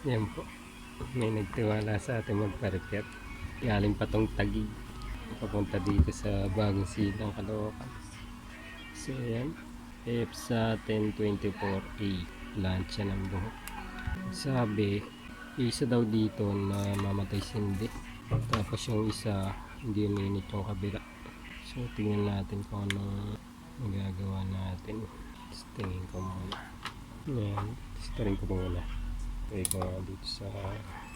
Yan po. May nagtiwala sa ating magpa-repair. Galing pa tong Taguig. Papunta dito sa Bagong Silang, Caloocan. So yan. EFSA 1024A. Lansya ng buhok. Sabi, isa daw dito na mamatay sindi. Tapos yung isa, hindi uminit yung kabila. So tingnan natin kung anong magagawa natin. Tingin ko muna. Yan. Tingin ko muna. Tingin ko nga dito sa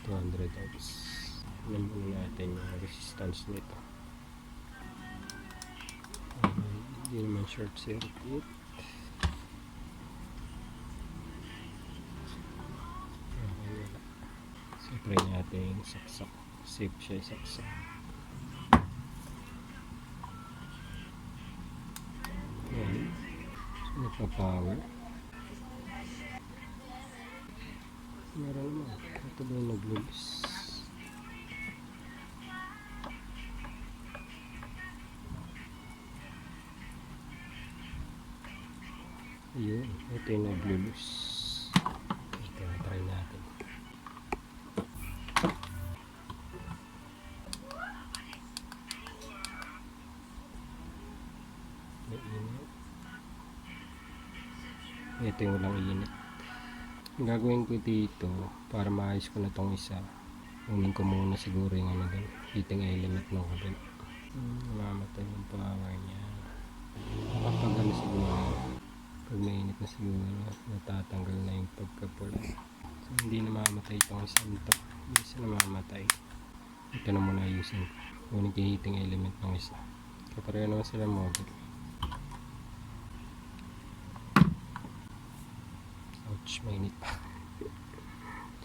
200 ohms. Tingnan muna natin yung resistance nito. Hindi naman short circuit. So try natin saksak. Safe siya saksak. Ayan. So nagpa-power. Meron mo. Ito ba yung nag-lose? Ayun. Ito yung nag-lose. Ito yung try natin. May init. Ito yung walang init. Ang gagawin ko dito para maayos ko na tong isa, kunin ko muna siguro yung ano dun, heating element ng kabila. Mamatay yung power niya. Kapag ano siguro, pag mainit na siguro, natatanggal na yung pagkapula. So hindi na mamatay itong isang ito. Hindi isa na mamatay. Ito na muna ayusin. Kunin ko yung heating element ng isa. Kapareho naman sila model. Ouch, mainit pa.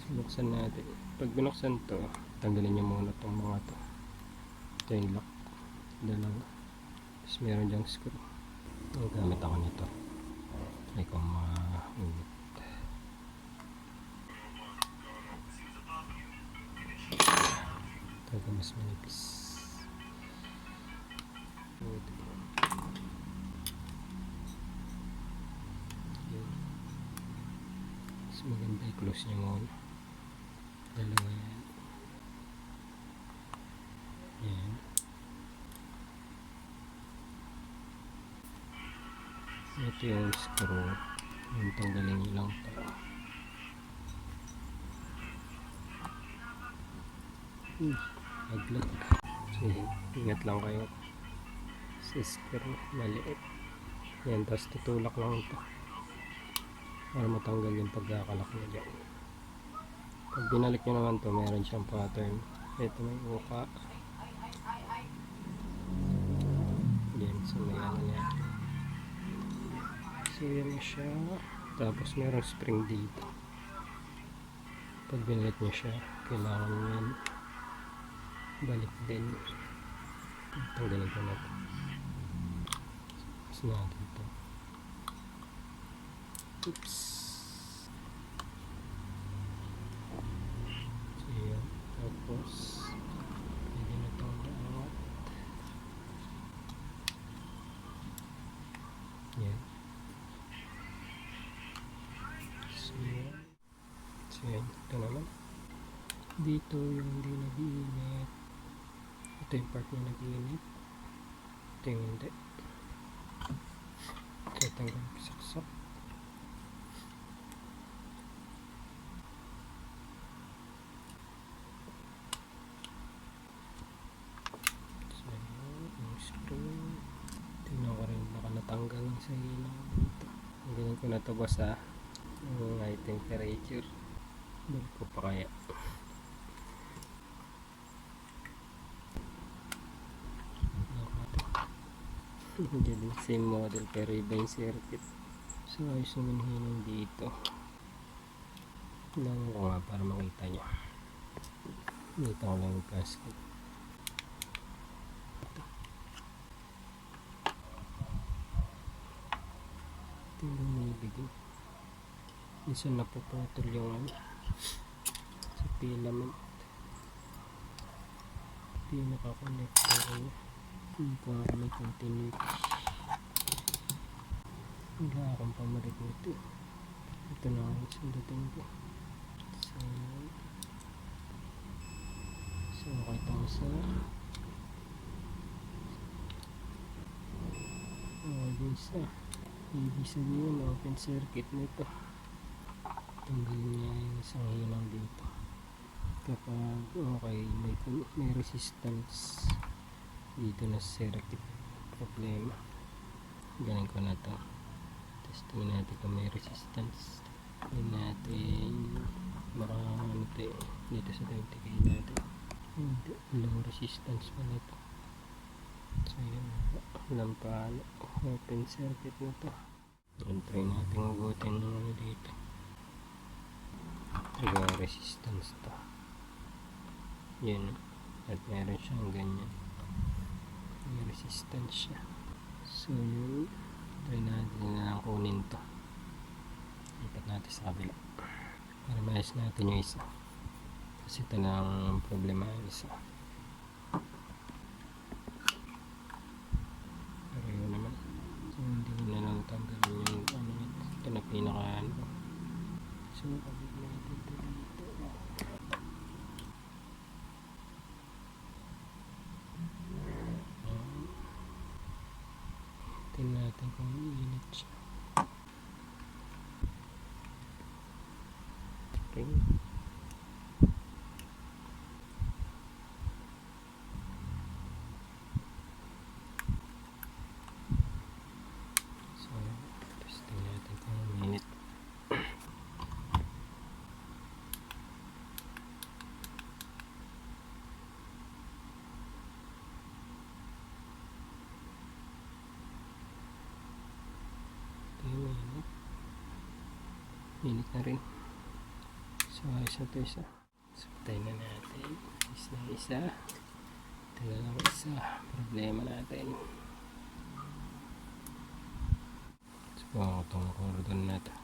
So buksan natin. Pag binuksan to, tanggalin nyo muna itong mga to. Ito yung lock. Dalawa. Tapos meron dyang screw. Gamit ako nito. Ay kung mainit. Ito mas manipis. So maganda i-close nyo muna. Dalawa yan. Yan. Ito yung screw. Yung tanggalin nyo lang ito. Aglag. So, ingat lang kayo sa screw. Maliit. Yan. Tapos tutulak lang ito para matanggal yung pagkakalak nyo dyan. Pag binalik nyo naman to, meron siyang pattern. Ito may uka. Yan. So may ano niya. So yan siya. Tapos merong spring dito. Pag binalik nyo siya, kailangan nyo yan balik din. Tanggalin ko na ito. Tapos natin ito. Oops. So yan. Tapos pwede na itong daawat. Yan. So yan. Ito naman. Dito yung hindi nag-iinit. Ito yung part na nag-iinit. Ito yung hindi. So tanggal saksak. So yung screw. Tingnan ko rin baka natanggal lang sa ilaw dito. Ganyan ko na ito boss ha. Yung high temperature. Balik ko pa kaya. Jadi same model pero iba yung circuit. So ayos naman hinang dito. Lang ko nga para makita nyo. Dito ko lang yung plastic. Ito yung lumibig. Minsan napuputol yung ano sa filament. Ito yung nakakonector niya. Hindi ko nga may continuity. Wala akong pamarik nito. Ito na ang sundutin ko. So So makita mo sa din sa ibig sabihin open circuit nito. Tanggalin niya yung isang hinang dito kapag okay may resistance dito na circuit problema. Galing ko na to, testing natin kung may resistance. Tingnan natin baka ano to dito sa 20k natin low resistance pa nito. So yun, walang paano open circuit na to. Try natin mabutin ng ano dito, taga resistance to. Yun, at meron siyang ganyan, may resistance siya. So yun, try natin na lang kunin to, lipat natin sa kabila para maayos natin yung isa, kasi ito lang problema yung isa. Pero yun naman, so hindi ko na lang tanggalin yung ano, ito na pinaka ano. So kabit natin ito dito. Tingnan natin kung init siya. Okay. So, testing natin kung init. Init na rin. So isa to isa. So patay na natin. Isa na isa. Ito lang isa. Problema natin. So itong cordon na to.